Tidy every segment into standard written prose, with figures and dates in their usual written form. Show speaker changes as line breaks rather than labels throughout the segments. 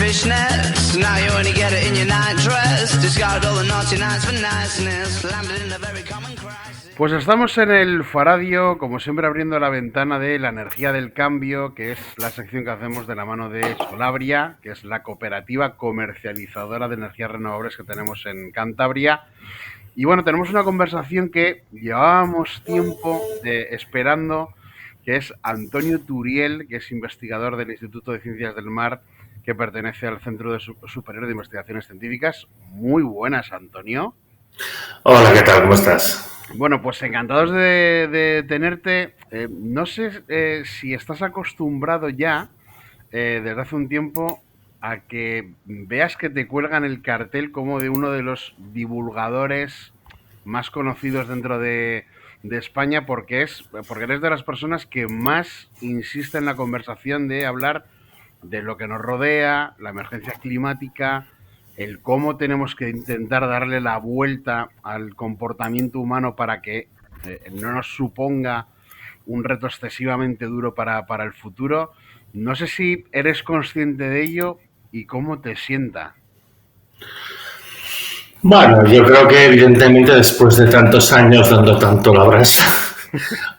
foolishness. Now you only get it in your night dress. Discard all the naughty nights for niceness. Landed in a very common crisis.
Pues estamos en el Faradio, como siempre abriendo la ventana de la energía del cambio, que es la sección que hacemos de la mano de Solabria, que es la cooperativa comercializadora de energías renovables que tenemos en Cantabria. Y bueno, tenemos una conversación que llevábamos tiempo esperando, que es Antonio Turiel, que es investigador del Instituto de Ciencias del Mar, que pertenece al Centro Superior de Investigaciones Científicas. Muy buenas, Antonio.
Hola, ¿qué tal? ¿Cómo estás?
Bueno, pues encantados de tenerte. No sé si estás acostumbrado ya, desde hace un tiempo, a que veas que te cuelgan el cartel como de uno de los divulgadores más conocidos dentro de España, porque eres de las personas que más insiste en la conversación de hablar de lo que nos rodea, la emergencia climática, el cómo tenemos que intentar darle la vuelta al comportamiento humano para que no nos suponga un reto excesivamente duro para el futuro. No sé si eres consciente de ello y cómo te sienta.
Bueno, yo creo que evidentemente después de tantos años dando tanto la brasa,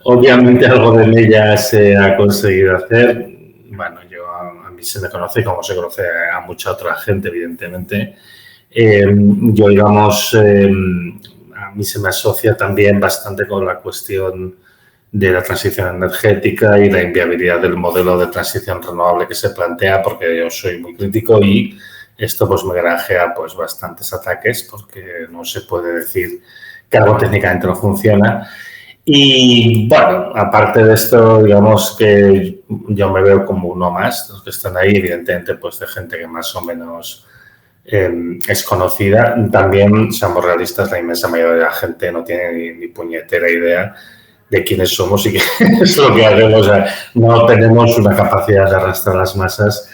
obviamente algo de ella se ha conseguido hacer. Bueno, a mí se me conoce como se conoce a mucha otra gente, evidentemente. Yo, digamos, a mí se me asocia también bastante con la cuestión de la transición energética y la inviabilidad del modelo de transición renovable que se plantea, porque yo soy muy crítico y esto pues me granjea pues bastantes ataques, porque no se puede decir que algo técnicamente no funciona. Y bueno, aparte de esto, digamos que yo me veo como uno más, los que están ahí, evidentemente pues de gente que más o menos es conocida. También, seamos realistas, la inmensa mayoría de la gente no tiene ni puñetera idea de quiénes somos y qué es lo que hacemos. O sea, no tenemos una capacidad de arrastrar las masas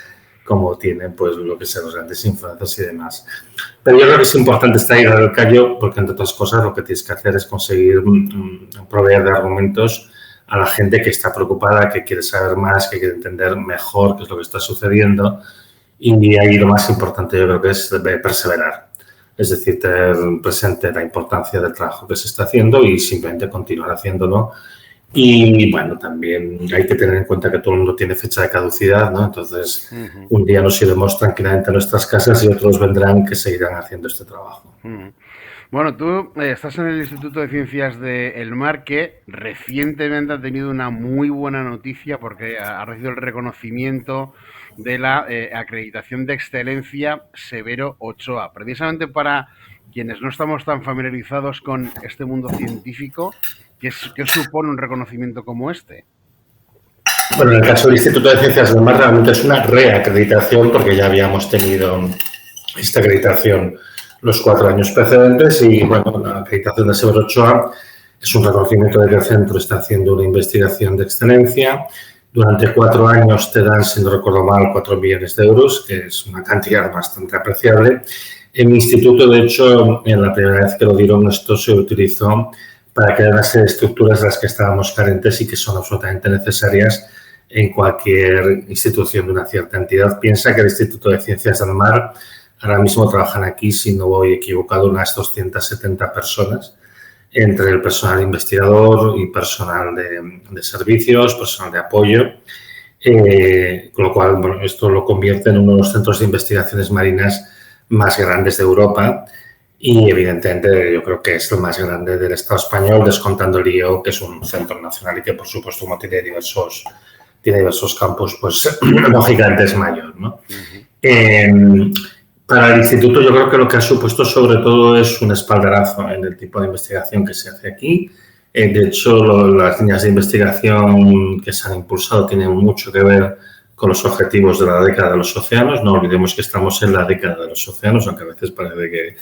como tienen pues lo que son los grandes influencers y demás. Pero yo creo que es importante estar ahí al callo, porque entre otras cosas lo que tienes que hacer es conseguir proveer de argumentos a la gente que está preocupada, que quiere saber más, que quiere entender mejor qué es lo que está sucediendo. Y ahí lo más importante yo creo que es perseverar. Es decir, tener presente la importancia del trabajo que se está haciendo y simplemente continuar haciéndolo. Y bueno, también hay que tener en cuenta que todo el mundo tiene fecha de caducidad, ¿no? Entonces, un día nos iremos tranquilamente a nuestras casas y otros vendrán que seguirán haciendo este trabajo.
Bueno, tú estás en el Instituto de Ciencias del Mar, que recientemente ha tenido una muy buena noticia porque ha recibido el reconocimiento de la acreditación de excelencia Severo Ochoa. Precisamente para quienes no estamos tan familiarizados con este mundo científico, ¿qué supone un reconocimiento como este?
Bueno, en el caso del Instituto de Ciencias del Mar realmente es una reacreditación, porque ya habíamos tenido esta acreditación los 4 años precedentes y bueno, la acreditación de Severo Ochoa es un reconocimiento de que el centro está haciendo una investigación de excelencia. Durante 4 años te dan, si no recuerdo mal, 4 millones de euros, que es una cantidad bastante apreciable. En mi instituto, de hecho, en la primera vez que lo dieron, esto se utilizó para crear una serie de estructuras de las que estábamos carentes y que son absolutamente necesarias en cualquier institución de una cierta entidad. Piensa que el Instituto de Ciencias del Mar ahora mismo trabajan aquí, si no voy equivocado, unas 270 personas, entre el personal investigador y personal de servicios, personal de apoyo, con lo cual bueno, esto lo convierte en uno de los centros de investigaciones marinas más grandes de Europa y evidentemente yo creo que es el más grande del Estado español, descontando el IEO, que es un centro nacional y que por supuesto como tiene diversos campus, pues lógicamente es mayor, ¿no? Para el instituto yo creo que lo que ha supuesto sobre todo es un espaldarazo en el tipo de investigación que se hace aquí. De hecho, las líneas de investigación que se han impulsado tienen mucho que ver con los objetivos de la década de los océanos. No olvidemos que estamos en la década de los océanos, aunque a veces parece que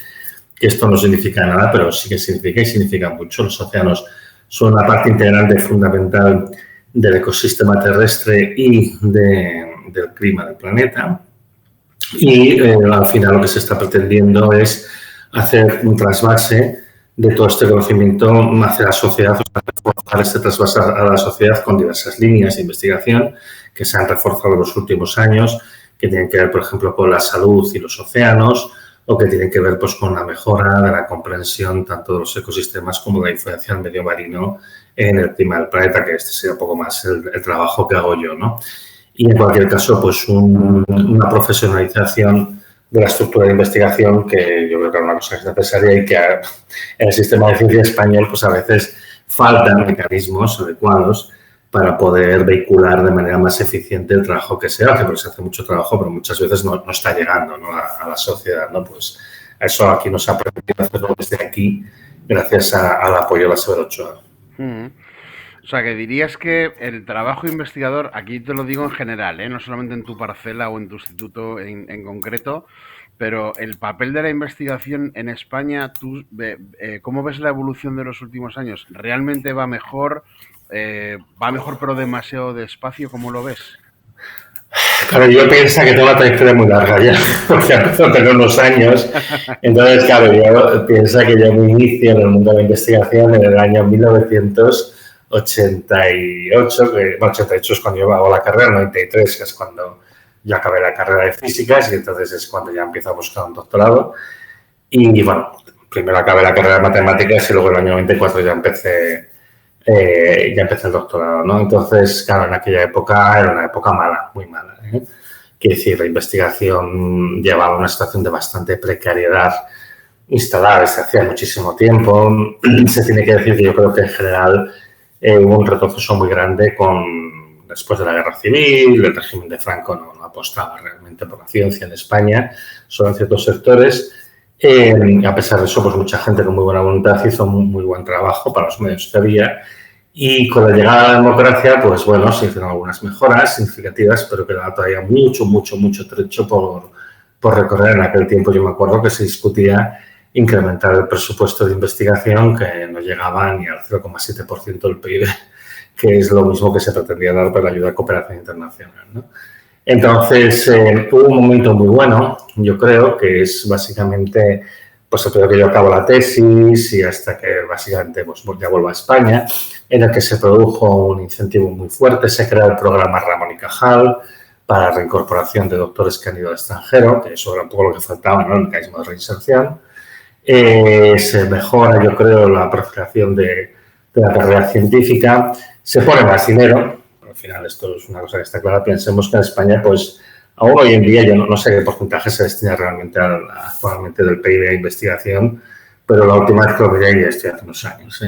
esto no significa nada, pero sí que significa y significa mucho. Los océanos son una parte integrante fundamental del ecosistema terrestre y del clima del planeta. Y al final lo que se está pretendiendo es hacer un trasvase de todo este conocimiento hacia la sociedad, reforzar este trasvase a la sociedad con diversas líneas de investigación que se han reforzado en los últimos años, que tienen que ver, por ejemplo, con la salud y los océanos, o que tienen que ver pues, con la mejora de la comprensión tanto de los ecosistemas como de la influencia del medio marino en el clima del planeta, que este sería un poco más el trabajo que hago yo, ¿no? Y en cualquier caso, pues una profesionalización de la estructura de investigación que yo creo que es una cosa que es necesaria y que en el sistema de ciencia español pues a veces faltan mecanismos adecuados para poder vehicular de manera más eficiente el trabajo que se hace, porque se hace mucho trabajo, pero muchas veces no está llegando, ¿no? a la sociedad, ¿no? Pues eso aquí nos ha permitido hacerlo desde aquí gracias al apoyo de la Severo Ochoa.
O sea, que dirías que el trabajo investigador, aquí te lo digo en general, no solamente en tu parcela o en tu instituto en concreto, pero el papel de la investigación en España, ¿tú cómo ves la evolución de los últimos años? ¿Realmente va mejor? ¿Va mejor pero demasiado despacio? ¿Cómo lo ves?
Claro, yo pienso que tengo una trayectoria muy larga ya, porque empezó a tener unos años. Entonces, claro, yo pienso que yo me inicio en el mundo de la investigación en el año 1988, que, bueno, 88 es cuando yo hago la carrera, 93 que es cuando yo acabé la carrera de físicas y entonces es cuando ya empiezo a buscar un doctorado. Y bueno, primero acabé la carrera de matemáticas y luego en el año 94 ya empecé el doctorado, ¿no? Entonces, claro, en aquella época era una época mala, muy mala, ¿eh? Quiere decir, la investigación llevaba una situación de bastante precariedad instalada desde hacía muchísimo tiempo. Se tiene que decir que yo creo que en general hubo un retroceso muy grande después de la Guerra Civil. El régimen de Franco no apostaba realmente por la ciencia en España, solo en ciertos sectores. A pesar de eso, pues mucha gente con muy buena voluntad hizo muy buen trabajo para los medios que había. Y con la llegada de la democracia, pues bueno, se hicieron algunas mejoras significativas, pero quedaba todavía mucho trecho por recorrer. En aquel tiempo yo me acuerdo que se discutía incrementar el presupuesto de investigación, que no llegaba ni al 0,7% del PIB, que es lo mismo que se pretendía dar para la ayuda a cooperación internacional, ¿no? Entonces, hubo un momento muy bueno, yo creo, que es básicamente, pues el periodo que yo acabo la tesis y hasta que básicamente pues, ya vuelvo a España, en el que se produjo un incentivo muy fuerte, se crea el programa Ramón y Cajal para la reincorporación de doctores que han ido al extranjero, que eso era un poco lo que faltaba, ¿no? El mecanismo de reinserción. Se mejora, yo creo, la profilación de la carrera científica, se pone más dinero. Al final esto es una cosa que está clara. Pensemos que en España, pues, aún hoy en día, yo no sé qué porcentaje se destina realmente actualmente del PIB a investigación, pero la última vez que lo miré, ya estoy hace unos años,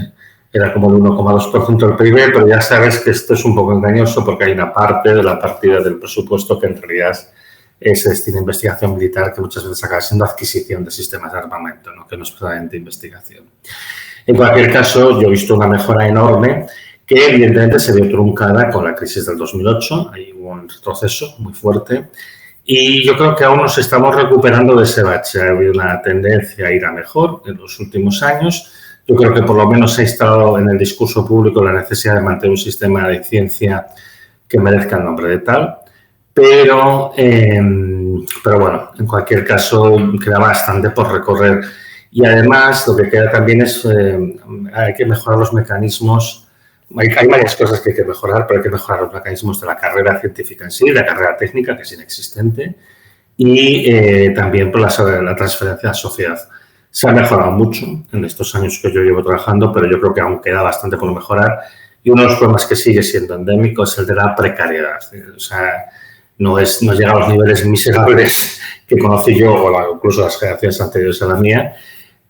era como el 1,2% del PIB, pero ya sabes que esto es un poco engañoso porque hay una parte de la partida del presupuesto que en realidad se destina a investigación militar, que muchas veces acaba siendo adquisición de sistemas de armamento, ¿no? Que no es precisamente investigación. En cualquier caso, yo he visto una mejora enorme que evidentemente se vio truncada con la crisis del 2008. Ahí hubo un retroceso muy fuerte y yo creo que aún nos estamos recuperando de ese bache. Ha habido una tendencia a ir a mejor en los últimos años. Yo creo que por lo menos se ha instalado en el discurso público la necesidad de mantener un sistema de ciencia que merezca el nombre de tal. Pero bueno, en cualquier caso queda bastante por recorrer. Y además lo que queda también es hay que mejorar los mecanismos. Hay varias cosas que hay que mejorar, pero hay que mejorar los mecanismos de la carrera científica en sí, la carrera técnica, que es inexistente, y también por la transferencia a la sociedad. Se ha mejorado mucho en estos años que yo llevo trabajando, pero yo creo que aún queda bastante por mejorar. Y uno de los problemas que sigue siendo endémico es el de la precariedad. O sea, no llega a los niveles miserables que conocí yo o incluso las generaciones anteriores a la mía,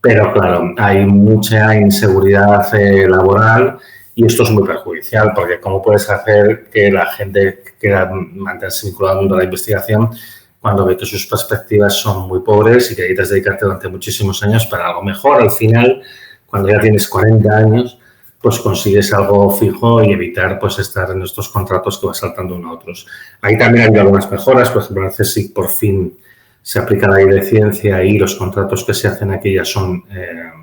pero claro, hay mucha inseguridad laboral y esto es muy perjudicial porque ¿cómo puedes hacer que la gente quiera mantenerse vinculada al mundo de la investigación cuando ve que sus perspectivas son muy pobres y que necesitas dedicarte durante muchísimos años para algo mejor? Al final, cuando ya tienes 40 años, pues consigues algo fijo y evitar pues estar en estos contratos que vas saltando uno a otros. Ahí también ha habido algunas mejoras, por ejemplo, en el CSIC por fin se aplica la ley de ciencia y los contratos que se hacen aquí ya son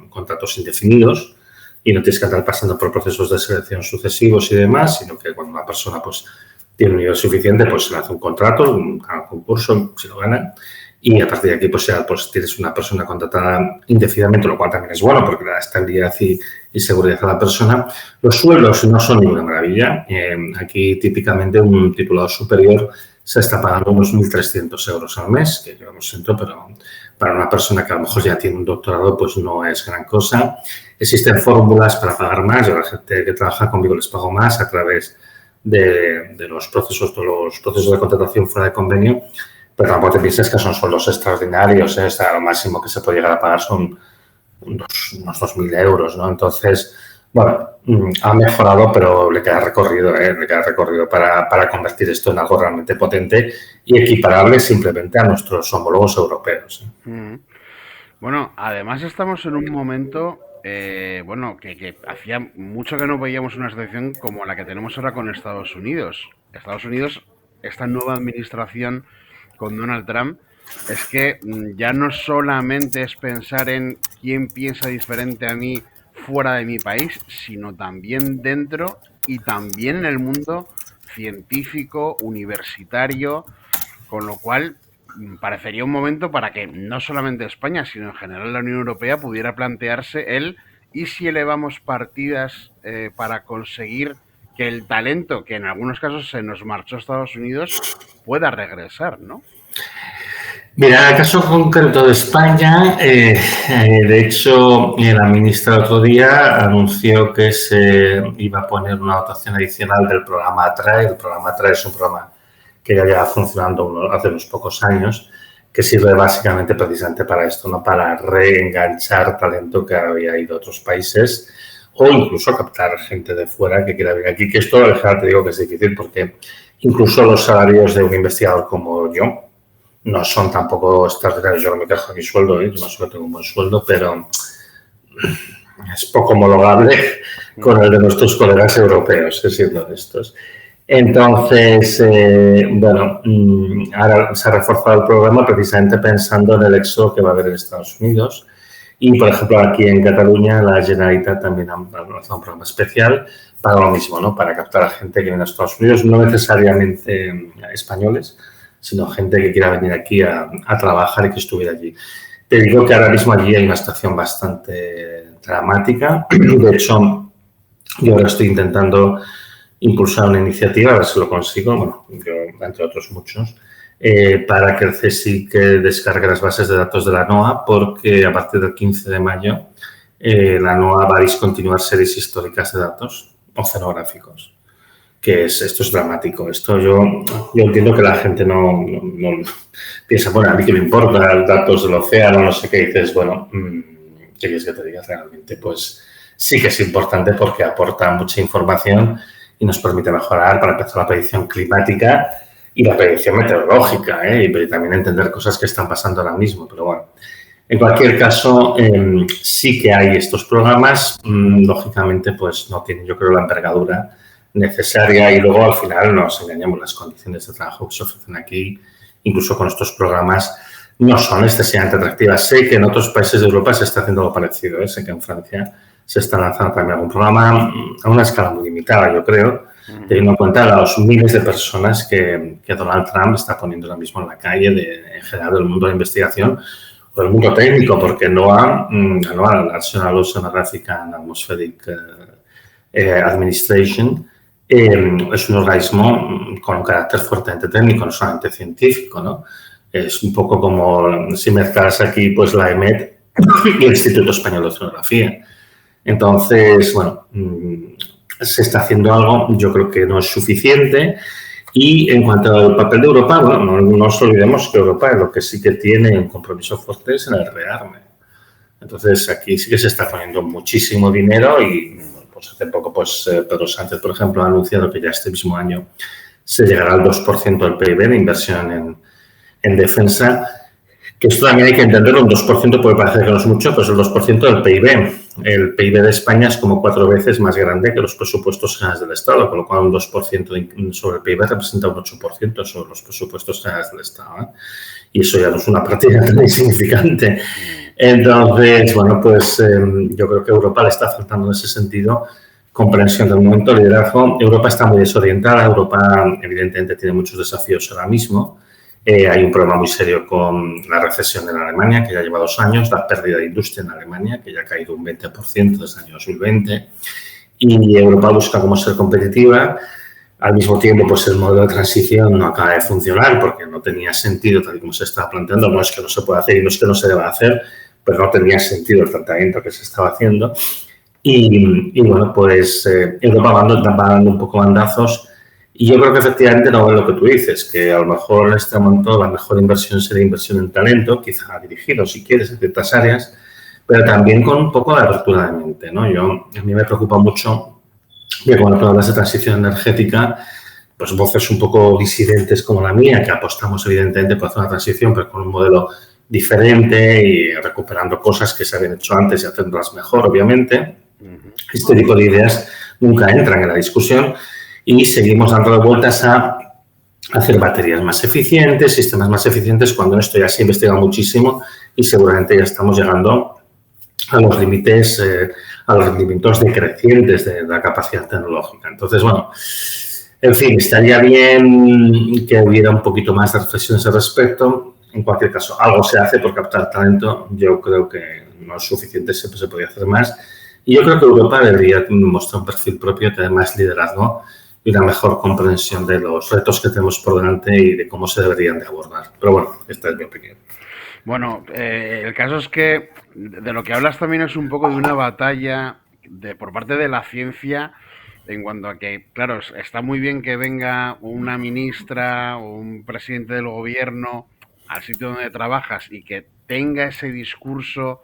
contratos indefinidos y no tienes que andar pasando por procesos de selección sucesivos y demás, sino que cuando una persona pues tiene un nivel suficiente, pues se le hace un contrato, un concurso, si lo gana, y a partir de aquí pues ya pues tienes una persona contratada indefinidamente, lo cual también es bueno porque le da estabilidad y seguridad a la persona. Los sueldos no son ninguna maravilla. Aquí típicamente un titulado superior se está pagando unos 1.300 euros al mes, que yo lo siento, pero para una persona que a lo mejor ya tiene un doctorado, pues no es gran cosa. Existen fórmulas para pagar más. Yo a la gente que trabaja conmigo les pago más a través de los procesos de contratación fuera de convenio, pero tampoco te pienses que son sueldos extraordinarios, ¿eh? O sea, lo máximo que se puede llegar a pagar son unos 2.000 euros, ¿no? Entonces, bueno, ha mejorado, pero le queda recorrido, le queda recorrido para convertir esto en algo realmente potente y equiparable simplemente a nuestros homólogos europeos.
Bueno, además estamos en un momento, bueno, que hacía mucho que no veíamos una situación como la que tenemos ahora con Estados Unidos. Estados Unidos, esta nueva administración con Donald Trump, es que ya no solamente es pensar en quién piensa diferente a mí fuera de mi país, sino también dentro y también en el mundo científico, universitario, con lo cual parecería un momento para que no solamente España, sino en general la Unión Europea pudiera plantearse el ¿y si elevamos partidas para conseguir que el talento, que en algunos casos se nos marchó a Estados Unidos, pueda regresar, ¿no?
Mira, el caso concreto de España, de hecho, la ministra el otro día anunció que se iba a poner una dotación adicional del programa ATRAE. El programa ATRAE es un programa que ya lleva funcionando hace unos pocos años, que sirve básicamente precisamente para esto, ¿no? Para reenganchar talento que había ido a otros países o incluso captar gente de fuera que quiera venir aquí, que esto, te digo que es difícil porque incluso los salarios de un investigador como yo no son tampoco extraordinarios. Yo no me quejo de mi sueldo, yo más o menos tengo un buen sueldo, pero es poco homologable con el de nuestros colegas europeos, siendo estos. Entonces, bueno, ahora se ha reforzado el programa precisamente pensando en el éxodo que va a haber en Estados Unidos. Y, por ejemplo, aquí en Cataluña, la Generalitat también ha lanzado un programa especial para lo mismo, ¿no? Para captar a gente que viene a Estados Unidos, no necesariamente españoles, sino gente que quiera venir aquí a trabajar y que estuviera allí. Te digo que ahora mismo allí hay una situación bastante dramática. De hecho, yo ahora estoy intentando impulsar una iniciativa, a ver si lo consigo, bueno, yo, entre otros muchos, para que el CSIC descargue las bases de datos de la NOAA, porque a partir del 15 de mayo la NOAA va a discontinuar series históricas de datos oceanográficos. Esto es dramático. Esto yo entiendo que la gente no piensa, bueno, a mí que me importa, datos del océano, no sé qué, dices, bueno, ¿qué quieres que te diga realmente? Pues sí que es importante porque aporta mucha información y nos permite mejorar, para empezar, la predicción climática y la predicción meteorológica, y también entender cosas que están pasando ahora mismo. Pero bueno, en cualquier caso, sí que hay estos programas. Lógicamente, pues no tienen, yo creo, la envergadura necesaria y luego al final nos engañamos, las condiciones de trabajo que se ofrecen aquí, incluso con estos programas, no son excesivamente atractivas. Sé que en otros países de Europa se está haciendo algo parecido, sé que en Francia se está lanzando también algún programa a una escala muy limitada, yo creo, teniendo en cuenta los miles de personas que Donald Trump está poniendo ahora mismo en la calle, en general del mundo de la investigación o del mundo técnico, porque NOAA, la National Oceanographic and Atmospheric Administration, es un organismo con un carácter fuertemente técnico, no solamente científico, ¿no? Es un poco como si mezclas aquí pues la EMET y el Instituto Español de Oceanografía. Entonces, bueno, se está haciendo algo, yo creo que no es suficiente. Y en cuanto al papel de Europa, bueno, no nos olvidemos que Europa lo que sí que tiene un compromiso fuerte es en el rearme. Entonces, aquí sí que se está poniendo muchísimo dinero y pues hace poco, pues Pedro Sánchez, por ejemplo, ha anunciado que ya este mismo año se llegará al 2% del PIB de inversión en defensa, que esto también hay que entenderlo. Un 2% puede parecer que no es mucho, pero es el 2% del PIB. El PIB de España es como 4 veces más grande que los presupuestos generales del Estado, con lo cual un 2% sobre el PIB representa un 8% sobre los presupuestos generales del Estado, y eso ya no es una partida tan insignificante. Entonces, bueno, pues yo creo que Europa le está faltando en ese sentido comprensión del momento, liderazgo. Europa está muy desorientada. Europa, evidentemente, tiene muchos desafíos ahora mismo. Hay un problema muy serio con la recesión en Alemania, que ya lleva 2 años, la pérdida de industria en Alemania, que ya ha caído un 20% desde el año 2020. Y Europa busca cómo ser competitiva. Al mismo tiempo, pues el modelo de transición no acaba de funcionar porque no tenía sentido, tal y como se estaba planteando. No es que no se pueda hacer y no es que no se deba hacer, pero no tenía sentido el tratamiento que se estaba haciendo. Y bueno, pues Europa va dando un poco bandazos. Y yo creo que efectivamente no es lo que tú dices, que a lo mejor en este momento la mejor inversión sería inversión en talento, quizá dirigido, si quieres, en ciertas áreas, pero también con un poco de apertura de mente, ¿no? A mí me preocupa mucho que cuando tú hablas de transición energética, pues voces un poco disidentes como la mía, que apostamos evidentemente por hacer una transición, pero con un modelo diferente y recuperando cosas que se habían hecho antes y hacerlas mejor, obviamente. Este tipo de ideas nunca entran en la discusión y seguimos dando vueltas a hacer baterías más eficientes, sistemas más eficientes, cuando en esto ya se ha investigado muchísimo y seguramente ya estamos llegando a los límites, a los rendimientos decrecientes de la capacidad tecnológica. Entonces, bueno, en fin, estaría bien que hubiera un poquito más de reflexiones al respecto. En cualquier caso, algo se hace por captar talento. Yo creo que no es suficiente, siempre se podría hacer más. Y yo creo que Europa debería mostrar un perfil propio, tener más liderazgo y una mejor comprensión de los retos que tenemos por delante y de cómo se deberían de abordar. Pero bueno, esta es mi opinión.
Bueno, el caso es que de lo que hablas también es un poco de una batalla por parte de la ciencia en cuanto a que, claro, está muy bien que venga una ministra o un presidente del gobierno al sitio donde trabajas y que tenga ese discurso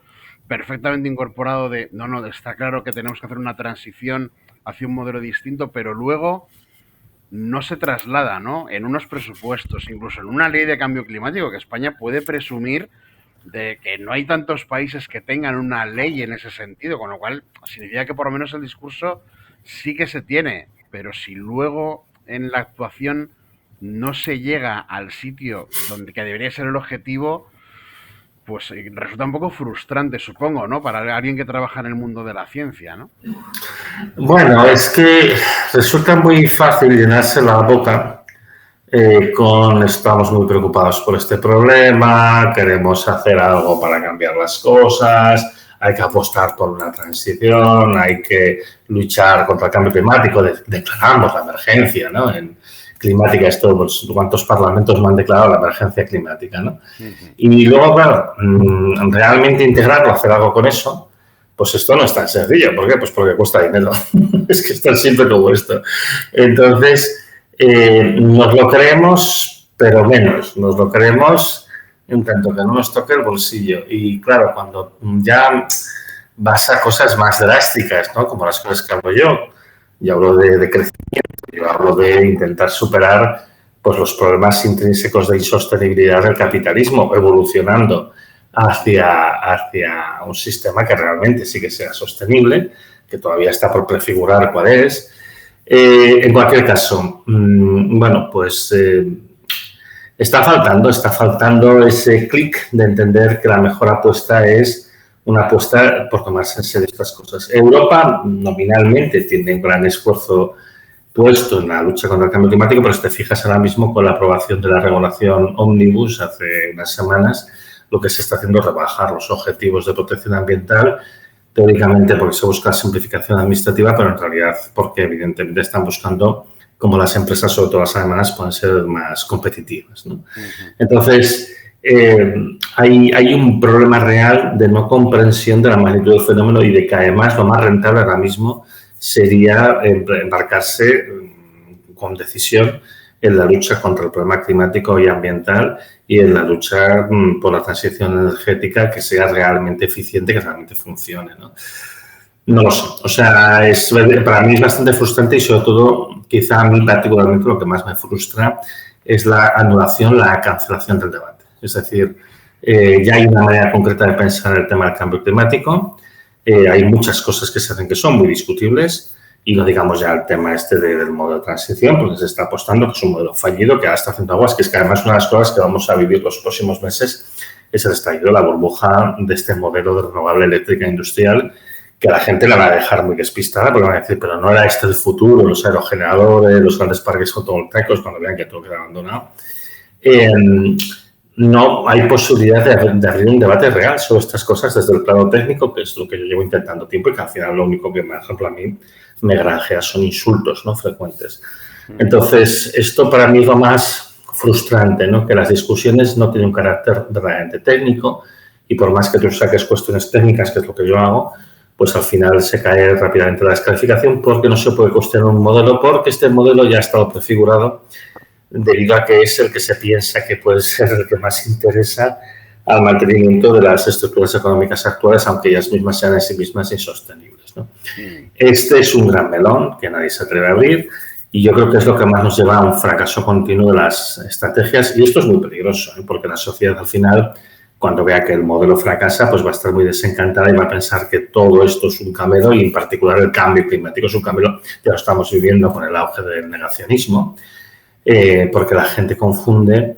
perfectamente incorporado de, no, está claro que tenemos que hacer una transición hacia un modelo distinto, pero luego no se traslada, ¿no? En unos presupuestos, incluso en una ley de cambio climático, que España puede presumir de que no hay tantos países que tengan una ley en ese sentido, con lo cual significa que por lo menos el discurso sí que se tiene, pero si luego en la actuación no se llega al sitio donde que debería ser el objetivo, pues resulta un poco frustrante, supongo, ¿no? Para alguien que trabaja en el mundo de la ciencia, ¿no?
Bueno, es que resulta muy fácil llenarse la boca con estamos muy preocupados por este problema, queremos hacer algo para cambiar las cosas, hay que apostar por una transición, hay que luchar contra el cambio climático, declaramos la emergencia, ¿no? En climática, esto, pues, ¿cuántos parlamentos no han declarado la emergencia climática, ¿no? Y luego, claro, realmente integrarlo, hacer algo con eso, pues esto no es tan sencillo. ¿Por qué? Pues porque cuesta dinero. Es que es tan simple como esto. Entonces, nos lo creemos, pero menos. Nos lo creemos en tanto que no nos toque el bolsillo. Y claro, cuando ya vas a cosas más drásticas, ¿no? Como las cosas que hablo yo hablo de crecimiento, yo hablo de intentar superar pues, los problemas intrínsecos de insostenibilidad del capitalismo, evolucionando hacia un sistema que realmente sí que sea sostenible, que todavía está por prefigurar cuál es. En cualquier caso, bueno, pues está faltando ese clic de entender que la mejor apuesta es una apuesta por tomarse en serio estas cosas. Europa nominalmente tiene un gran esfuerzo puesto en la lucha contra el cambio climático, pero si te fijas ahora mismo con la aprobación de la regulación Omnibus hace unas semanas, lo que se está haciendo es rebajar los objetivos de protección ambiental, teóricamente porque se busca simplificación administrativa, pero en realidad porque evidentemente están buscando cómo las empresas, sobre todo las alemanas, pueden ser más competitivas, ¿no? Entonces, hay un problema real de no comprensión de la magnitud del fenómeno y de que además lo más rentable ahora mismo sería embarcarse con decisión en la lucha contra el problema climático y ambiental y en la lucha por la transición energética que sea realmente eficiente, que realmente funcione, ¿no? No lo sé. O sea, para mí es bastante frustrante y sobre todo, quizá a mí particularmente lo que más me frustra es la anulación, la cancelación del debate. Es decir, ya hay una manera concreta de pensar en el tema del cambio climático. Hay muchas cosas que se hacen que son muy discutibles y no digamos ya el tema del modelo de transición, porque se está apostando que es un modelo fallido, que ahora está haciendo aguas, que es que además una de las cosas que vamos a vivir los próximos meses es el estallido, la burbuja de este modelo de renovable eléctrica industrial, que a la gente la va a dejar muy despistada, porque van a decir, pero no era este el futuro, los aerogeneradores, los grandes parques fotovoltaicos, cuando vean que todo queda abandonado. No hay posibilidad de abrir un debate real sobre estas cosas desde el plano técnico, que es lo que yo llevo intentando tiempo y que al final lo único que, por ejemplo, a mí me granjea son insultos, ¿no?, frecuentes. Entonces, esto para mí es lo más frustrante, ¿no? Que las discusiones no tienen un carácter verdaderamente técnico y por más que tú saques cuestiones técnicas, que es lo que yo hago, pues al final se cae rápidamente la descalificación porque no se puede cuestionar un modelo, porque este modelo ya ha estado prefigurado debido a que es el que se piensa que puede ser el que más interesa al mantenimiento de las estructuras económicas actuales, aunque ellas mismas sean en sí mismas insostenibles, ¿no? Este es un gran melón que nadie se atreve a abrir y yo creo que es lo que más nos lleva a un fracaso continuo de las estrategias y esto es muy peligroso, ¿eh? Porque la sociedad al final, cuando vea que el modelo fracasa, pues va a estar muy desencantada y va a pensar que todo esto es un camelo y en particular el cambio climático es un camelo. Ya lo estamos viviendo con el auge del negacionismo, porque la gente confunde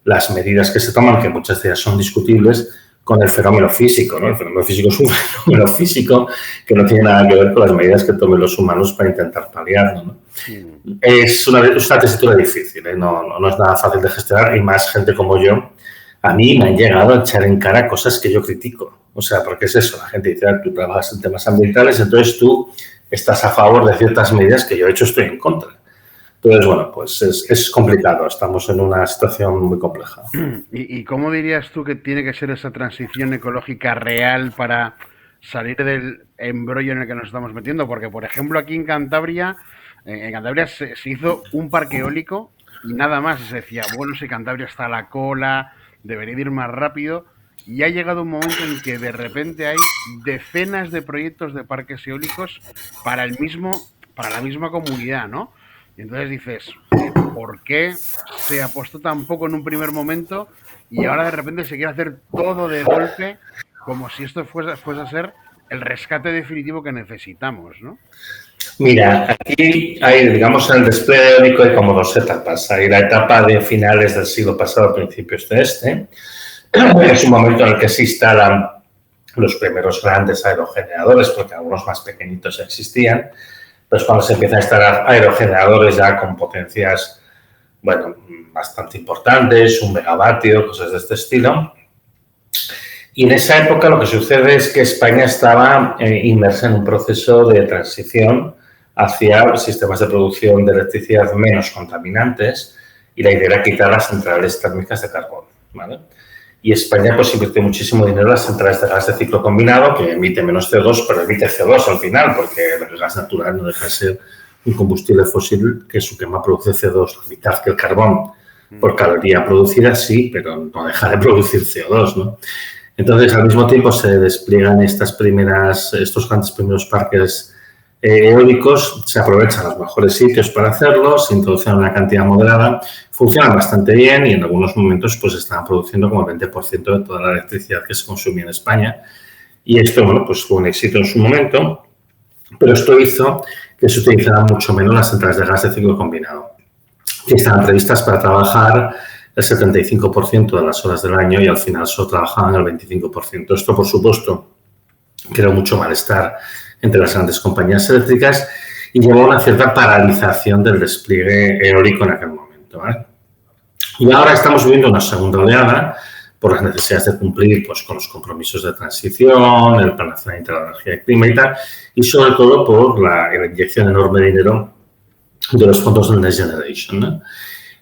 las medidas que se toman, que muchas de ellas son discutibles, con el fenómeno físico, ¿no? El fenómeno físico es un fenómeno físico que no tiene nada que ver con las medidas que tomen los humanos para intentar paliarlo, ¿no? Es una tesitura difícil, ¿eh? No es nada fácil de gestionar y más gente como yo. A mí me han llegado a echar en cara cosas que yo critico. O sea, porque es eso, la gente dice, tú trabajas en temas ambientales, entonces tú estás a favor de ciertas medidas que yo, de hecho, estoy en contra. Entonces, bueno, pues es complicado, estamos en una situación muy compleja.
¿Y cómo dirías tú que tiene que ser esa transición ecológica real para salir del embrollo en el que nos estamos metiendo? Porque, por ejemplo, aquí en Cantabria se hizo un parque eólico y nada más. Se decía, bueno, si Cantabria está a la cola, debería ir más rápido. Y ha llegado un momento en que de repente hay decenas de proyectos de parques eólicos para la misma comunidad, ¿no? Y entonces dices, ¿por qué se apostó tan poco en un primer momento y ahora de repente se quiere hacer todo de golpe como si esto fuese a ser el rescate definitivo que necesitamos, ¿no?
Mira, aquí hay, digamos, en el despliegue eólico hay como dos etapas. Hay la etapa de finales del siglo pasado, principios de este. Es un momento en el que se instalan los primeros grandes aerogeneradores, porque algunos más pequeñitos ya existían. Pues cuando se empiezan a instalar aerogeneradores ya con potencias, bueno, bastante importantes, 1 megavatio, cosas de este estilo. Y en esa época lo que sucede es que España estaba inmersa en un proceso de transición hacia sistemas de producción de electricidad menos contaminantes y la idea era quitar las centrales térmicas de carbón, ¿vale? Y España pues invirtió muchísimo dinero en las centrales de gas de ciclo combinado, que emite menos CO2, pero emite CO2 al final, porque el gas natural no deja de ser un combustible fósil que su quema produce CO2, la mitad que el carbón por caloría producida, sí, pero no deja de producir CO2, ¿no? Entonces, al mismo tiempo se despliegan estos grandes primeros parques eólicos, se aprovechan los mejores sitios para hacerlo, se introducen una cantidad moderada, funcionan bastante bien y en algunos momentos pues están produciendo como el 20% de toda la electricidad que se consumía en España. Y esto, bueno, pues fue un éxito en su momento, pero esto hizo que se utilizaran mucho menos las centrales de gas de ciclo combinado, que estaban previstas para trabajar el 75% de las horas del año y al final solo trabajaban el 25%. Esto, por supuesto, creó mucho malestar entre las grandes compañías eléctricas y llevó a una cierta paralización del despliegue eólico en aquel momento, ¿vale? Y ahora estamos viviendo una segunda oleada por las necesidades de cumplir pues, con los compromisos de transición, el Plan Nacional de Energía y Clima y tal, y sobre todo por la inyección enorme de dinero de los fondos del Next Generation, ¿no?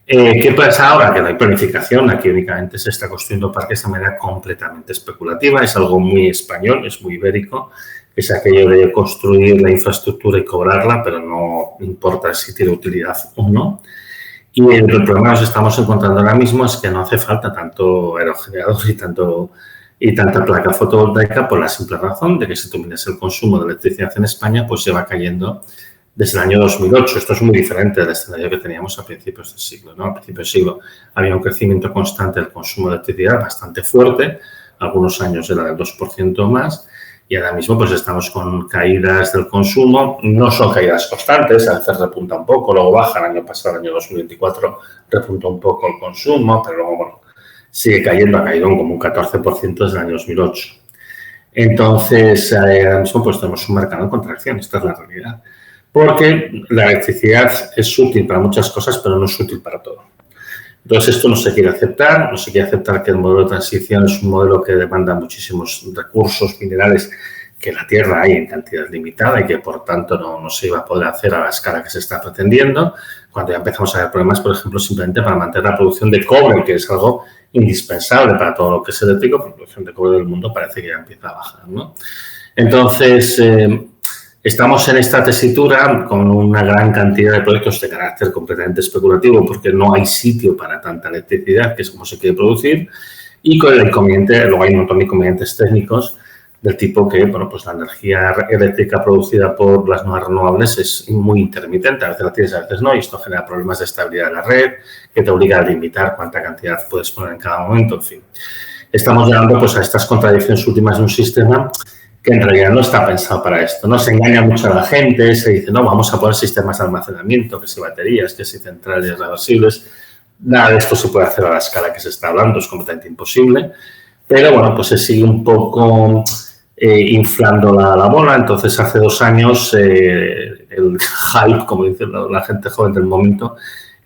¿Qué pasa ahora? Que no hay planificación, aquí únicamente se está construyendo parques de manera completamente especulativa, es algo muy español, es muy ibérico, es aquello de construir la infraestructura y cobrarla, pero no importa si tiene utilidad o no. Y el problema que nos estamos encontrando ahora mismo es que no hace falta tanto aerogenerador y tanta placa fotovoltaica por la simple razón de que si tú miras el consumo de electricidad en España, pues se va cayendo desde el año 2008. Esto es muy diferente del escenario que teníamos a principios del siglo, ¿no? A principios del siglo había un crecimiento constante del consumo de electricidad bastante fuerte, algunos años era del 2% más, y ahora mismo pues estamos con caídas del consumo, no son caídas constantes, a veces repunta un poco, luego baja, el año pasado, el año 2024, repunta un poco el consumo, pero luego, bueno, sigue cayendo, ha caído como un 14% desde el año 2008. Entonces, ahora mismo pues tenemos un mercado en contracción, esta es la realidad. Porque la electricidad es útil para muchas cosas, pero no es útil para todo. Entonces, esto no se quiere aceptar que el modelo de transición es un modelo que demanda muchísimos recursos minerales que en la Tierra hay en cantidad limitada y que, por tanto, no se iba a poder hacer a la escala que se está pretendiendo. cuando ya empezamos a ver problemas, por ejemplo, simplemente para mantener la producción de cobre, que es algo indispensable para todo lo que es eléctrico, la producción de cobre del mundo parece que ya empieza a bajar, ¿no? Entonces, estamos en esta tesitura con una gran cantidad de proyectos de carácter completamente especulativo porque no hay sitio para tanta electricidad, que es como se quiere producir, y con el inconveniente, luego hay un montón de inconvenientes técnicos del tipo que, bueno, pues la energía eléctrica producida por las nuevas renovables es muy intermitente, a veces la tienes, a veces no, y esto genera problemas de estabilidad de la red, que te obliga a limitar cuánta cantidad puedes poner en cada momento, en fin. Estamos llegando pues a estas contradicciones últimas de un sistema que en realidad no está pensado para esto, ¿no? Se engaña mucho a la gente, se dice, no, vamos a poner sistemas de almacenamiento, que si baterías, que si centrales reversibles. Nada de esto se puede hacer a la escala que se está hablando, es completamente imposible. Pero, bueno, pues se sigue un poco inflando la bola. Entonces, hace 2 años, el hype, como dice la gente joven del momento,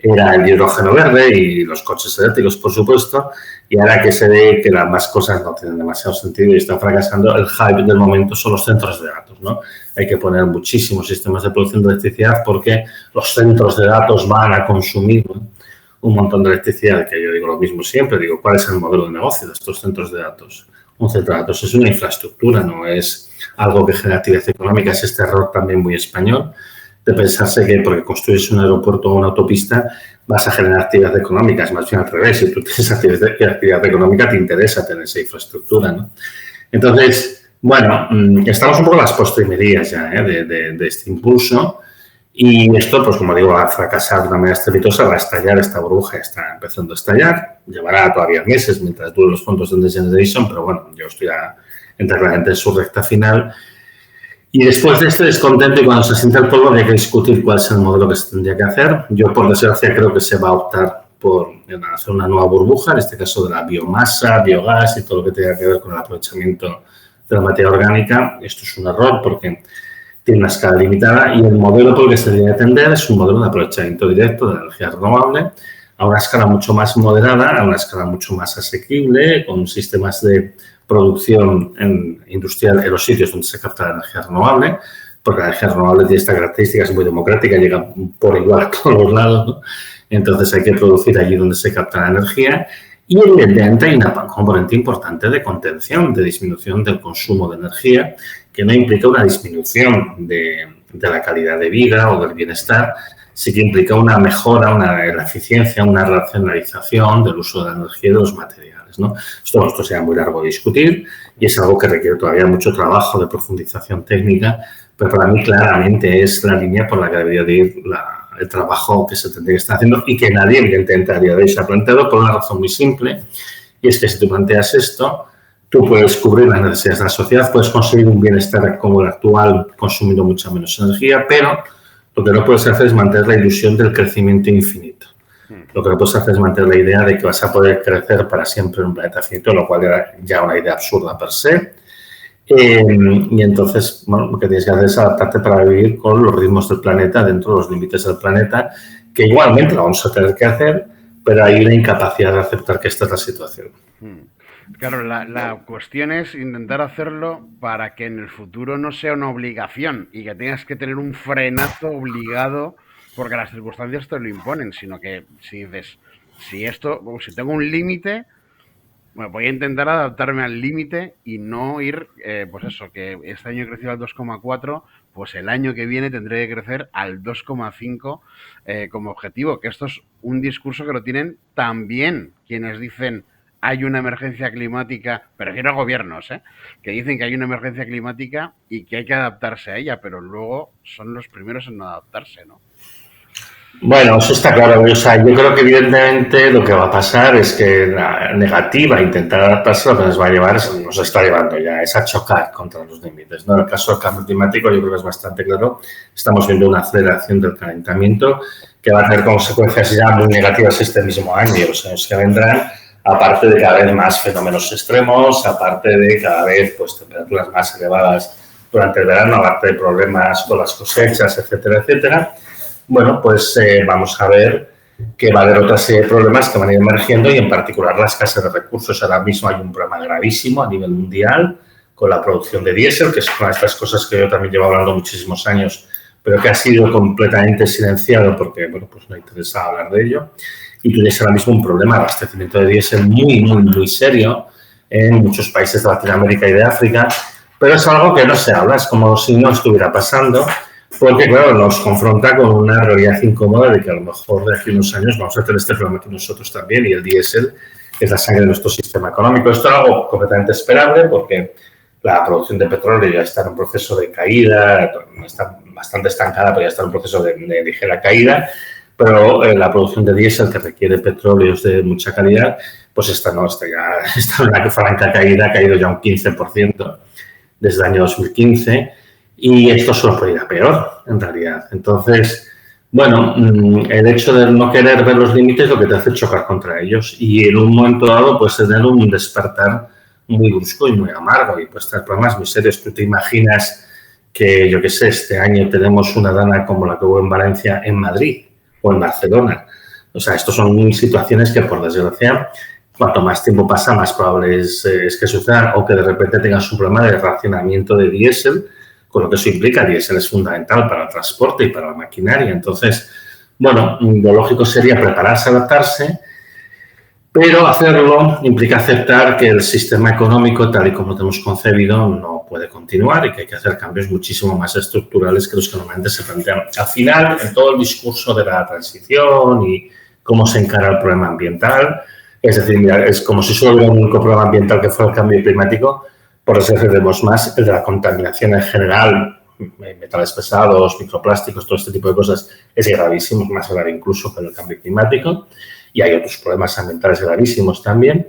era el hidrógeno verde y los coches eléctricos, por supuesto, y ahora que se ve que ambas cosas no tienen demasiado sentido y están fracasando, el hype del momento son los centros de datos, ¿no? Hay que poner muchísimos sistemas de producción de electricidad porque los centros de datos van a consumir, ¿no?, un montón de electricidad, que yo digo lo mismo siempre, digo, ¿cuál es el modelo de negocio de estos centros de datos? Un centro de datos es una infraestructura, no es algo que genera actividad económica, es este error también muy español de pensarse que porque construyes un aeropuerto o una autopista vas a generar actividad económica, es más bien al revés, si tú tienes actividad económica te interesa tener esa infraestructura, ¿no? Entonces, bueno, estamos un poco en las postrimerías ya de este impulso y esto, pues como digo, va a fracasar de una manera estrepitosa, va a estallar, esta burbuja está empezando a estallar, llevará todavía meses mientras duren los fondos de Next Generation, pero bueno, yo estoy entre la gente en su recta final. Y después de este descontento y cuando se asienta el polvo, hay que discutir cuál es el modelo que se tendría que hacer. Yo, por desgracia, creo que se va a optar por hacer una nueva burbuja, en este caso de la biomasa, biogás y todo lo que tenga que ver con el aprovechamiento de la materia orgánica. Esto es un error porque tiene una escala limitada y el modelo por el que se debería atender es un modelo de aprovechamiento directo de la energía renovable a una escala mucho más moderada, a una escala mucho más asequible, con sistemas de producción industrial en los sitios donde se capta la energía renovable, porque la energía renovable tiene esta característica, es muy democrática, llega por igual a todos los lados, ¿no? Entonces hay que producir allí donde se capta la energía y evidentemente hay una componente importante de contención, de disminución del consumo de energía, que no implica una disminución de la calidad de vida o del bienestar, sí que implica una mejora en la eficiencia, una racionalización del uso de la energía y de los materiales, ¿no? Esto será muy largo de discutir y es algo que requiere todavía mucho trabajo de profundización técnica, pero para mí claramente es la línea por la que debería de ir el trabajo que se tendría que estar haciendo y que nadie, evidentemente, a día de hoy se ha planteado por una razón muy simple, y es que si tú planteas esto, tú puedes cubrir las necesidades de la sociedad, puedes conseguir un bienestar como el actual consumiendo mucha menos energía, pero lo que no puedes hacer es mantener la ilusión del crecimiento infinito. Lo que no puedes hacer es mantener la idea de que vas a poder crecer para siempre en un planeta finito, lo cual era ya una idea absurda per se. Y entonces, bueno, lo que tienes que hacer es adaptarte para vivir con los ritmos del planeta, dentro de los límites del planeta, que igualmente lo vamos a tener que hacer, pero hay una incapacidad de aceptar que esta es la situación.
Claro, la cuestión es intentar hacerlo para que en el futuro no sea una obligación y que tengas que tener un frenazo obligado porque las circunstancias te lo imponen, sino que si dices, si tengo un límite, bueno, voy a intentar adaptarme al límite y no ir, pues eso, que este año he crecido al 2,4, pues el año que viene tendré que crecer al 2,5 como objetivo, que esto es un discurso que lo tienen también quienes dicen hay una emergencia climática, pero refiero a gobiernos, que dicen que hay una emergencia climática y que hay que adaptarse a ella, pero luego son los primeros en no adaptarse, ¿no?
Bueno, eso está claro. O sea, yo creo que evidentemente lo que va a pasar es que la negativa, intentar adaptarse, lo que nos va a llevar, nos está llevando ya, es a chocar contra los límites, ¿no? En el caso del cambio climático yo creo que es bastante claro. Estamos viendo una aceleración del calentamiento que va a tener consecuencias ya muy negativas este mismo año y los años que vendrán, aparte de cada vez más fenómenos extremos, aparte de cada vez pues temperaturas más elevadas durante el verano, aparte de problemas con las cosechas, etcétera, etcétera. Bueno, pues vamos a ver que va a haber otra serie de problemas que van a ir emergiendo y en particular la escasez de recursos. Ahora mismo hay un problema gravísimo a nivel mundial con la producción de diésel, que es una de estas cosas que yo también llevo hablando muchísimos años, pero que ha sido completamente silenciado porque, bueno, pues no interesa hablar de ello. Y tienes ahora mismo un problema de abastecimiento de diésel muy serio en muchos países de Latinoamérica y de África, pero es algo que no se habla, es como si no estuviera pasando, porque, claro, nos confronta con una realidad incómoda de que a lo mejor de aquí a unos años vamos a tener este problema aquí nosotros también, y el diésel es la sangre de nuestro sistema económico. Esto es algo completamente esperable porque la producción de petróleo ya está en un proceso de caída, está bastante estancada, pero ya está en un proceso de ligera caída, pero la producción de diésel, que requiere petróleos de mucha calidad, pues está en una franca caída, ha caído ya un 15% desde el año 2015, y esto solo puede ir a peor, en realidad. Entonces, bueno, el hecho de no querer ver los límites lo que te hace chocar contra ellos, y en un momento dado puedes tener un despertar muy brusco y muy amargo, y pues tener problemas muy serios. Tú te imaginas que, yo qué sé, este año tenemos una dana como la que hubo en Valencia, en Madrid o en Barcelona. O sea, estas son situaciones que, por desgracia, cuanto más tiempo pasa, más probable es que sucedan, o que de repente tengas un problema de racionamiento de diésel, con lo que eso implica. Diésel es fundamental para el transporte y para la maquinaria. Entonces, bueno, lo lógico sería prepararse, adaptarse, pero hacerlo implica aceptar que el sistema económico, tal y como lo tenemos concebido, no puede continuar y que hay que hacer cambios muchísimo más estructurales que los que normalmente se plantean. Al final, en todo el discurso de la transición y cómo se encara el problema ambiental, es decir, mira, es como si solo hubiera un único problema ambiental que fuera el cambio climático. Por eso tenemos más el de la contaminación en general, metales pesados, microplásticos, todo este tipo de cosas, es gravísimo, es más grave incluso que el cambio climático, y hay otros problemas ambientales gravísimos también.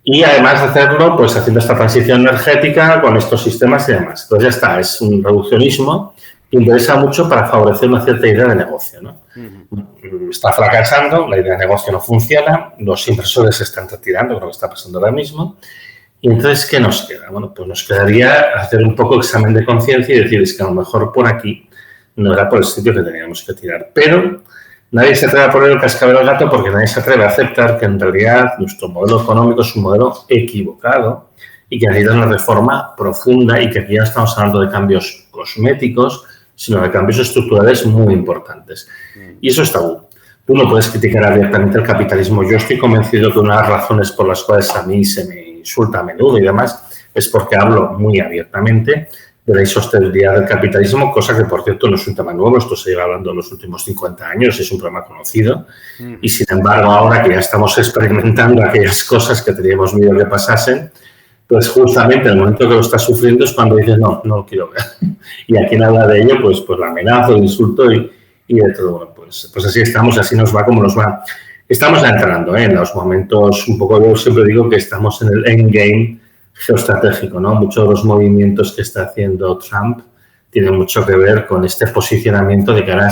Y además de hacerlo, pues haciendo esta transición energética con estos sistemas y demás. Entonces ya está, es un reduccionismo que interesa mucho para favorecer una cierta idea de negocio, ¿no? Está fracasando, la idea de negocio no funciona, los inversores se están retirando, con lo que está pasando ahora mismo. Y entonces, ¿qué nos queda? Bueno, pues nos quedaría hacer un poco examen de conciencia y decir, es que a lo mejor por aquí no era por el sitio que teníamos que tirar. Pero nadie se atreve a poner el cascabel al gato porque nadie se atreve a aceptar que en realidad nuestro modelo económico es un modelo equivocado y que necesita una reforma profunda, y que aquí ya no estamos hablando de cambios cosméticos, sino de cambios estructurales muy importantes. Y eso es tabú. Tú no puedes criticar abiertamente el capitalismo. Yo estoy convencido que una de las razones por las cuales a mí se me insulta a menudo y demás es porque hablo muy abiertamente de la insostenibilidad del capitalismo, cosa que, por cierto, no es un tema nuevo. Esto se lleva hablando en los últimos 50 años, es un problema conocido. Y, sin embargo, ahora que ya estamos experimentando aquellas cosas que teníamos miedo que pasasen, pues justamente en el momento que lo estás sufriendo es cuando dices, no lo quiero ver. Y a quien habla de ello, pues la amenazo, el insulto y de todo. Bueno, pues así estamos, así nos va como nos va. Estamos entrando en los momentos, un poco, yo siempre digo que estamos en el endgame geoestratégico, ¿no? Muchos de los movimientos que está haciendo Trump tienen mucho que ver con este posicionamiento de que ahora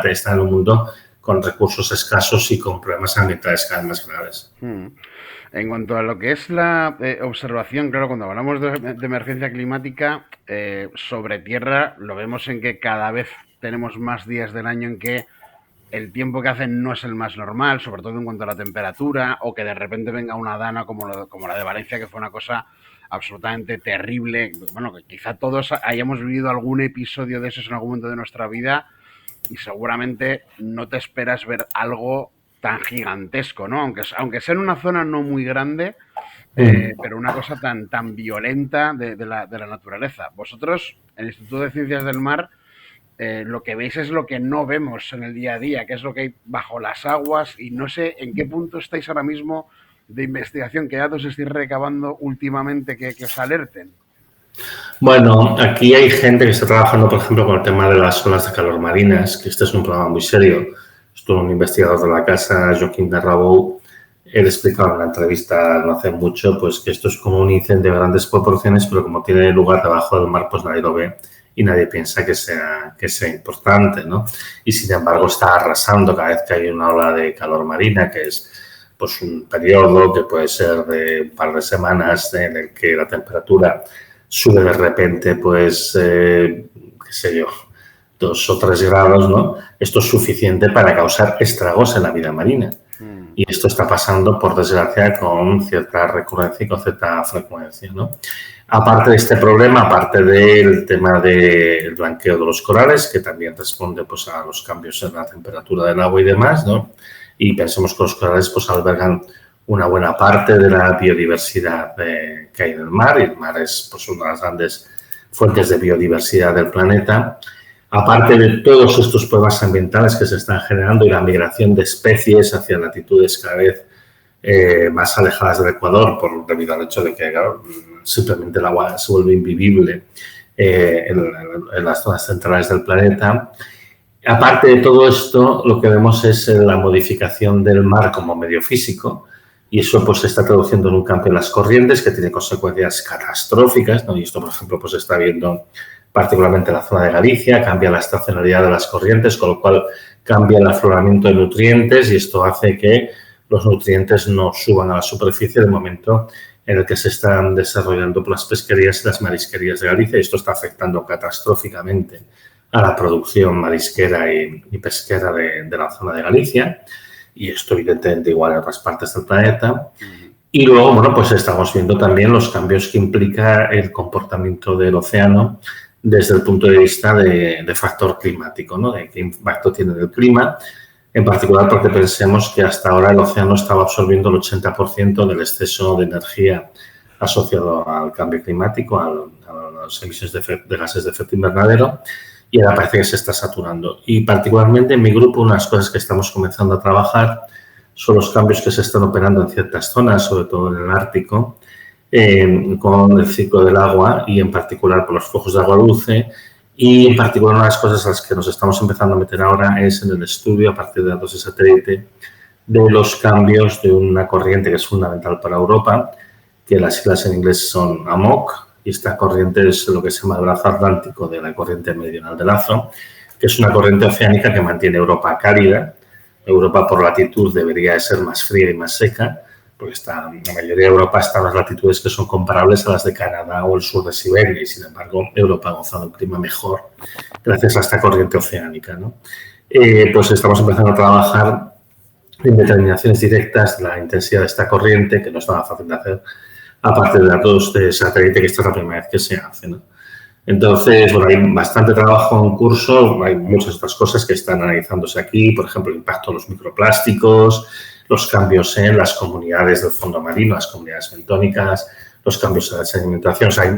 está en un mundo con recursos escasos y con problemas ambientales cada vez más graves.
En cuanto a lo que es la observación, claro, cuando hablamos de emergencia climática, sobre tierra lo vemos en que cada vez tenemos más días del año en que el tiempo que hacen no es el más normal, sobre todo en cuanto a la temperatura, o que de repente venga una dana como la de Valencia, que fue una cosa absolutamente terrible. Bueno, que quizá todos hayamos vivido algún episodio de esos en algún momento de nuestra vida, y seguramente no te esperas ver algo tan gigantesco, ¿no? Aunque sea en una zona no muy grande, pero una cosa tan violenta de la naturaleza. Vosotros, en el Instituto de Ciencias del Mar, lo que veis es lo que no vemos en el día a día, que es lo que hay bajo las aguas, y no sé en qué punto estáis ahora mismo de investigación, qué datos estáis recabando últimamente que os alerten.
Bueno, aquí hay gente que está trabajando, por ejemplo, con el tema de las olas de calor marinas, que este es un problema muy serio. Estuvo un investigador de la casa, Joaquín de Rabou. Él explicaba en una entrevista no hace mucho, pues que esto es como un incendio de grandes proporciones, pero como tiene lugar debajo del mar, pues nadie lo ve y nadie piensa que sea importante, ¿no? Y sin embargo está arrasando cada vez que hay una ola de calor marina, que es pues un periodo que puede ser de un par de semanas en el que la temperatura sube de repente, pues, qué sé yo, 2 o 3 grados, ¿no? Esto es suficiente para causar estragos en la vida marina. Y esto está pasando, por desgracia, con cierta recurrencia y con cierta frecuencia, ¿no? Aparte de este problema, aparte del tema del blanqueo de los corales, que también responde pues, a los cambios en la temperatura del agua y demás, ¿no? Y pensemos que los corales pues, albergan una buena parte de la biodiversidad que hay en el mar, y el mar es pues, una de las grandes fuentes de biodiversidad del planeta. Aparte de todos estos problemas ambientales que se están generando y la migración de especies hacia latitudes cada vez más alejadas del Ecuador, debido al hecho de que claro, simplemente el agua se vuelve invivible en las zonas centrales del planeta. Aparte de todo esto, lo que vemos es la modificación del mar como medio físico, y eso pues se está traduciendo en un cambio en las corrientes que tiene consecuencias catastróficas, ¿no? Y esto, por ejemplo, pues se está viendo particularmente en la zona de Galicia, cambia la estacionalidad de las corrientes, con lo cual cambia el afloramiento de nutrientes, y esto hace que los nutrientes no suban a la superficie del momento en el que se están desarrollando las pesquerías y las marisquerías de Galicia, y esto está afectando catastróficamente a la producción marisquera y pesquera de la zona de Galicia, y esto evidentemente igual en otras partes del planeta. Y luego, bueno, pues estamos viendo también los cambios que implica el comportamiento del océano desde el punto de vista de factor climático, ¿no? De qué impacto tiene el clima, en particular porque pensemos que hasta ahora el océano estaba absorbiendo el 80% del exceso de energía asociado al cambio climático, a las emisiones de gases de efecto invernadero, y ahora parece que se está saturando. Y particularmente en mi grupo, unas cosas que estamos comenzando a trabajar son los cambios que se están operando en ciertas zonas, sobre todo en el Ártico, con el ciclo del agua y en particular por los flujos de agua dulce. Y en particular una de las cosas a las que nos estamos empezando a meter ahora es en el estudio, a partir de datos de satélite, de los cambios de una corriente que es fundamental para Europa, que las siglas en inglés son AMOC, y esta corriente es lo que se llama el brazo atlántico de la corriente meridional del Lazo, que es una corriente oceánica que mantiene Europa cálida. Europa por latitud debería de ser más fría y más seca, porque la mayoría de Europa está en las latitudes que son comparables a las de Canadá o el sur de Siberia, y sin embargo Europa ha gozado un clima mejor gracias a esta corriente oceánica, ¿no? Pues estamos empezando a trabajar en determinaciones directas de la intensidad de esta corriente, que no es nada fácil de hacer, aparte de datos de satélite, que esta es la primera vez que se hace, ¿no? Entonces, bueno, hay bastante trabajo en curso, hay muchas otras cosas que están analizándose aquí, por ejemplo, el impacto de los microplásticos, los cambios en las comunidades del fondo marino, las comunidades bentónicas, los cambios en la sedimentación. O sea, hay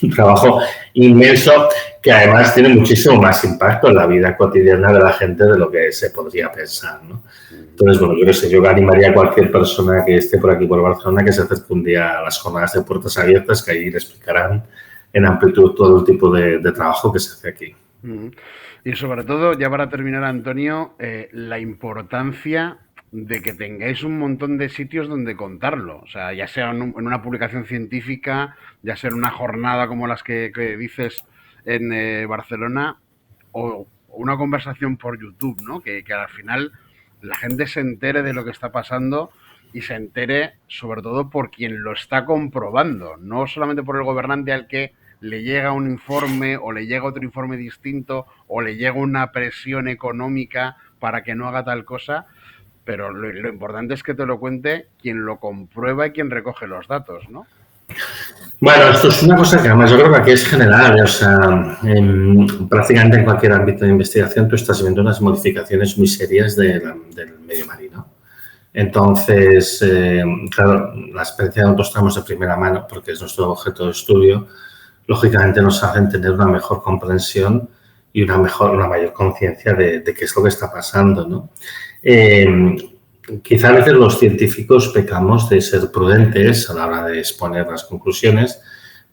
un trabajo inmenso que además tiene muchísimo más impacto en la vida cotidiana de la gente de lo que se podría pensar, ¿no? Entonces, bueno, yo qué sé, yo animaría a cualquier persona que esté por aquí, por Barcelona, que se acerque un día a las jornadas de puertas abiertas, que ahí le explicarán en amplitud todo el tipo de trabajo que se hace aquí.
Y sobre todo, ya para terminar, Antonio, la importancia de que tengáis un montón de sitios donde contarlo. O sea, ya sea en una publicación científica, ya sea en una jornada como las que dices en Barcelona, o una conversación por YouTube, ¿no? Que al final la gente se entere de lo que está pasando y se entere sobre todo por quien lo está comprobando, no solamente por el gobernante al que le llega un informe o le llega otro informe distinto o le llega una presión económica para que no haga tal cosa, pero lo importante es que te lo cuente quien lo comprueba y quien recoge los datos, ¿no?
Bueno, esto es una cosa que además yo creo que aquí es general, o sea, prácticamente en cualquier ámbito de investigación tú estás viendo unas modificaciones muy serias del medio marino. Entonces, claro, la experiencia que nosotros tenemos de primera mano, porque es nuestro objeto de estudio, lógicamente nos hacen tener una mejor comprensión y una mayor conciencia de qué es lo que está pasando, ¿no? Quizá a veces los científicos pecamos de ser prudentes a la hora de exponer las conclusiones,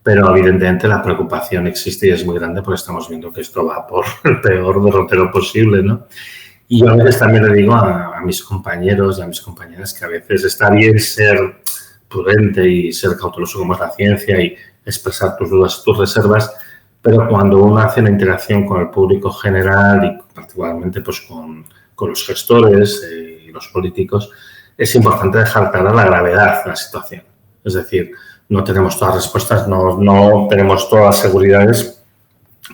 pero evidentemente la preocupación existe y es muy grande porque estamos viendo que esto va por el peor derrotero posible, ¿no? Y yo a veces también le digo a mis compañeros y a mis compañeras que a veces está bien ser prudente y ser cauteloso como es la ciencia y expresar tus dudas, tus reservas, pero cuando uno hace una interacción con el público general y particularmente pues con los gestores y los políticos, es importante dejar clara la gravedad de la situación. Es decir, no tenemos todas las respuestas, no tenemos todas las seguridades,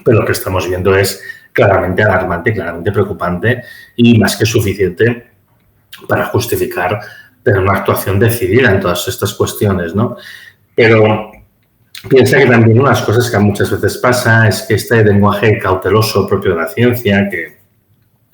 pero lo que estamos viendo es claramente alarmante, claramente preocupante y más que suficiente para justificar tener una actuación decidida en todas estas cuestiones, ¿no? Pero Piensa que también unas cosas que muchas veces pasa es que este lenguaje cauteloso propio de la ciencia, que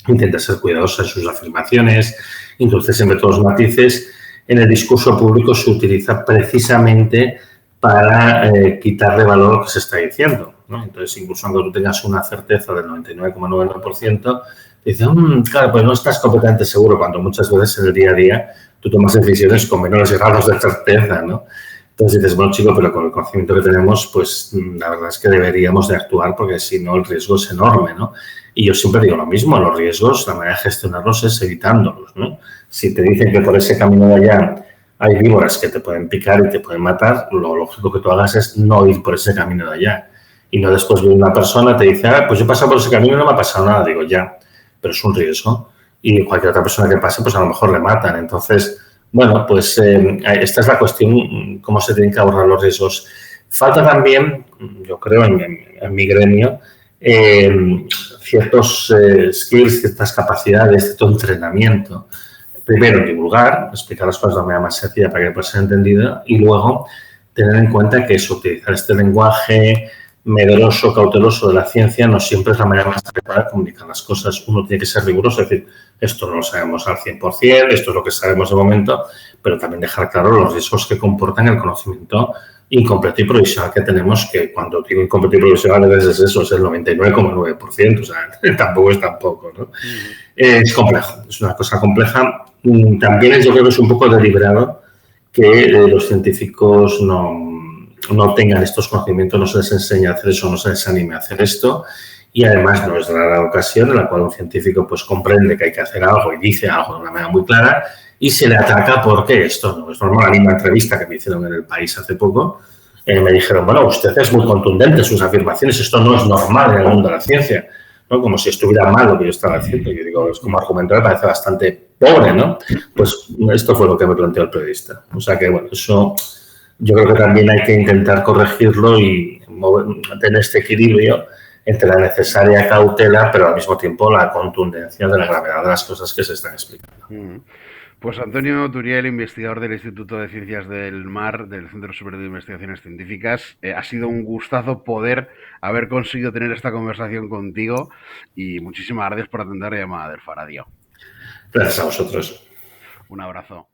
intenta ser cuidadoso en sus afirmaciones, introduce siempre todos los matices, en el discurso público se utiliza precisamente para quitarle valor a lo que se está diciendo, ¿no? Entonces, incluso aunque tú tengas una certeza del 99,99%, dices, claro, pues no estás completamente seguro, cuando muchas veces en el día a día tú tomas decisiones con menores grados de certeza, ¿no? Entonces dices, bueno, chico, pero con el conocimiento que tenemos, pues la verdad es que deberíamos de actuar porque si no el riesgo es enorme, ¿no? Y yo siempre digo lo mismo, los riesgos, la manera de gestionarlos es evitándolos, ¿no? Si te dicen que por ese camino de allá hay víboras que te pueden picar y te pueden matar, lo lógico que tú hagas es no ir por ese camino de allá. Y no después viene una persona y te dice, pues yo he pasado por ese camino y no me ha pasado nada. Digo, ya, pero es un riesgo. Y cualquier otra persona que pase, pues a lo mejor le matan. Entonces, bueno, pues esta es la cuestión, cómo se tienen que abordar los riesgos. Falta también, yo creo, en mi gremio, ciertos skills, ciertas capacidades, cierto entrenamiento. Primero, divulgar, explicar las cosas de manera más sencilla para que pueda ser entendida y luego tener en cuenta que eso, utilizar este lenguaje medroso, cauteloso de la ciencia no siempre es la manera más adecuada de comunicar las cosas. Uno tiene que ser riguroso, es decir, esto no lo sabemos al 100%, esto es lo que sabemos de momento, pero también dejar claro los riesgos que comportan el conocimiento incompleto y provisional que tenemos, que cuando digo incompleto y provisional a veces es eso, es el 99,9%, o sea, tampoco es tampoco, ¿no? Es complejo, es una cosa compleja. También yo creo que es un poco deliberado que los científicos no tengan estos conocimientos, no se les enseña a hacer eso, no se les anime a hacer esto. Y además no es rara la ocasión en la cual un científico pues comprende que hay que hacer algo y dice algo de una manera muy clara y se le ataca porque esto no es normal. A mí una entrevista que me hicieron en El País hace poco, me dijeron, bueno, usted es muy contundente en sus afirmaciones, esto no es normal en el mundo de la ciencia, ¿no? Como si estuviera mal lo que yo estaba haciendo. Yo digo, es como argumento me parece bastante pobre, ¿no? Pues esto fue lo que me planteó el periodista. O sea que, bueno, eso yo creo que también hay que intentar corregirlo y tener este equilibrio entre la necesaria cautela, pero al mismo tiempo la contundencia de la gravedad de las cosas que se están explicando.
Pues Antonio Turiel, investigador del Instituto de Ciencias del Mar, del Centro Superior de Investigaciones Científicas, ha sido un gustazo poder haber conseguido tener esta conversación contigo y muchísimas gracias por atender la llamada del Faradio.
Gracias a vosotros.
Un abrazo.